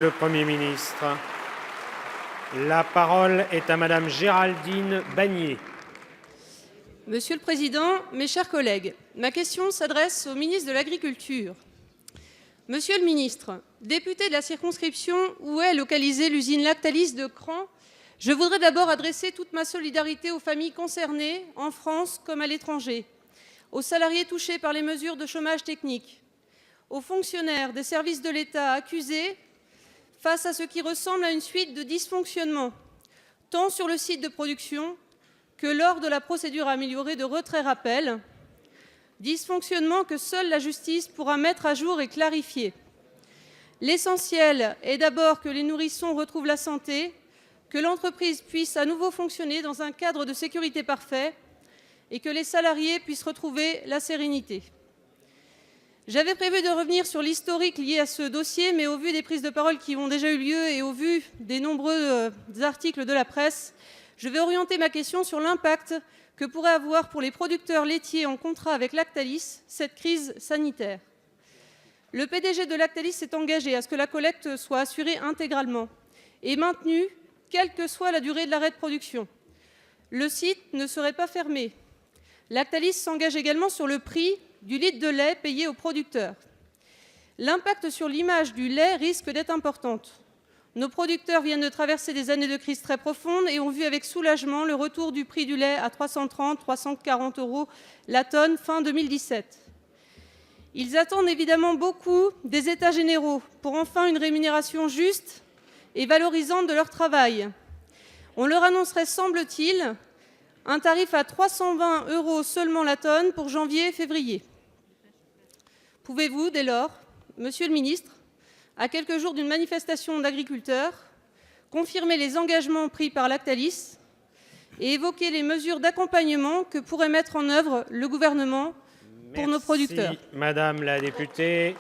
Le Premier ministre. La parole est à Madame Géraldine Bannier. Monsieur le Président, mes chers collègues, ma question s'adresse au ministre de l'Agriculture. Monsieur le ministre, député de la circonscription où est localisée l'usine Lactalis de Cran, je voudrais d'abord adresser toute ma solidarité aux familles concernées, en France comme à l'étranger, aux salariés touchés par les mesures de chômage technique, aux fonctionnaires des services de l'État accusés face à ce qui ressemble à une suite de dysfonctionnements, tant sur le site de production que lors de la procédure améliorée de retrait-rappel, dysfonctionnements que seule la justice pourra mettre à jour et clarifier. L'essentiel est d'abord que les nourrissons retrouvent la santé, que l'entreprise puisse à nouveau fonctionner dans un cadre de sécurité parfait et que les salariés puissent retrouver la sérénité. J'avais prévu de revenir sur l'historique lié à ce dossier, mais au vu des prises de parole qui ont déjà eu lieu et au vu des nombreux articles de la presse, je vais orienter ma question sur l'impact que pourrait avoir pour les producteurs laitiers en contrat avec Lactalis cette crise sanitaire. Le PDG de Lactalis s'est engagé à ce que la collecte soit assurée intégralement et maintenue, quelle que soit la durée de l'arrêt de production. Le site ne serait pas fermé. Lactalis s'engage également sur le prix du litre de lait payé aux producteurs. L'impact sur l'image du lait risque d'être importante. Nos producteurs viennent de traverser des années de crise très profonde et ont vu avec soulagement le retour du prix du lait à 330–340 € la tonne fin 2017. Ils attendent évidemment beaucoup des États généraux pour enfin une rémunération juste et valorisante de leur travail. On leur annoncerait, semble-t-il, un tarif à 320 € seulement la tonne pour janvier et février. Pouvez-vous, dès lors, Monsieur le ministre, à quelques jours d'une manifestation d'agriculteurs, confirmer les engagements pris par Lactalis et évoquer les mesures d'accompagnement que pourrait mettre en œuvre le gouvernement pour nos producteurs? Madame la députée.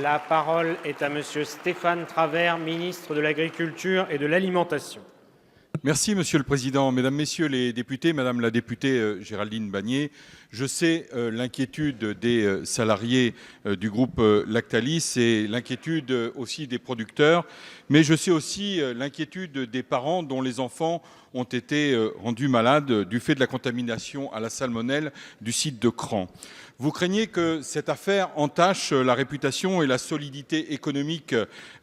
La parole est à Monsieur Stéphane Travert, ministre de l'Agriculture et de l'Alimentation. Merci Monsieur le Président. Mesdames, Messieurs les députés, Madame la députée Géraldine Bannier, je sais l'inquiétude des salariés du groupe Lactalis et l'inquiétude aussi des producteurs, mais je sais aussi l'inquiétude des parents dont les enfants ont été rendus malades du fait de la contamination à la salmonelle du site de Cran. Vous craignez que cette affaire entache la réputation et la solidité économique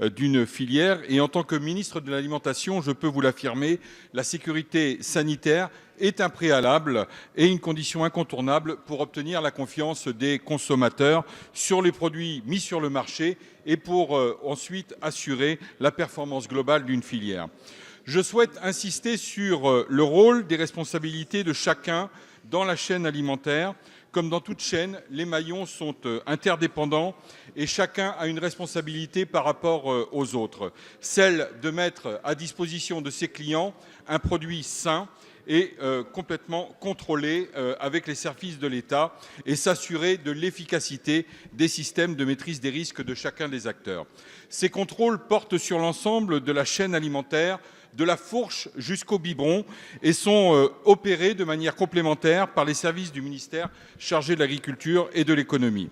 d'une filière et en tant que ministre de l'Alimentation, je peux vous l'affirmer, la sécurité sanitaire est un préalable et une condition incontournable pour obtenir la confiance des consommateurs sur les produits mis sur le marché et pour ensuite assurer la performance globale d'une filière. Je souhaite insister sur le rôle des responsabilités de chacun dans la chaîne alimentaire. Comme dans toute chaîne, les maillons sont interdépendants et chacun a une responsabilité par rapport aux autres. Celle de mettre à disposition de ses clients un produit sain et complètement contrôlé avec les services de l'État et s'assurer de l'efficacité des systèmes de maîtrise des risques de chacun des acteurs. Ces contrôles portent sur l'ensemble de la chaîne alimentaire, de la fourche jusqu'au biberon et sont opérés de manière complémentaire par les services du ministère chargé de l'Agriculture et de l'Économie.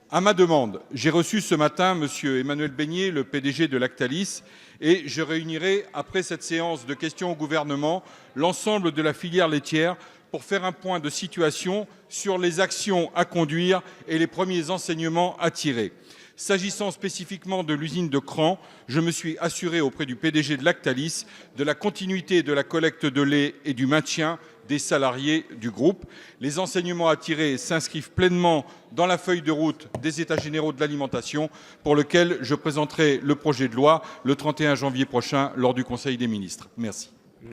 À ma demande, j'ai reçu ce matin M. Emmanuel Beignet, le PDG de Lactalis, et je réunirai, après cette séance de questions au gouvernement, l'ensemble de la filière laitière pour faire un point de situation sur les actions à conduire et les premiers enseignements à tirer. S'agissant spécifiquement de l'usine de Cran, je me suis assuré auprès du PDG de Lactalis de la continuité de la collecte de lait et du maintien des salariés du groupe. Les enseignements à tirer s'inscrivent pleinement dans la feuille de route des États généraux de l'alimentation pour lequel je présenterai le projet de loi le 31 janvier prochain lors du Conseil des ministres. Merci.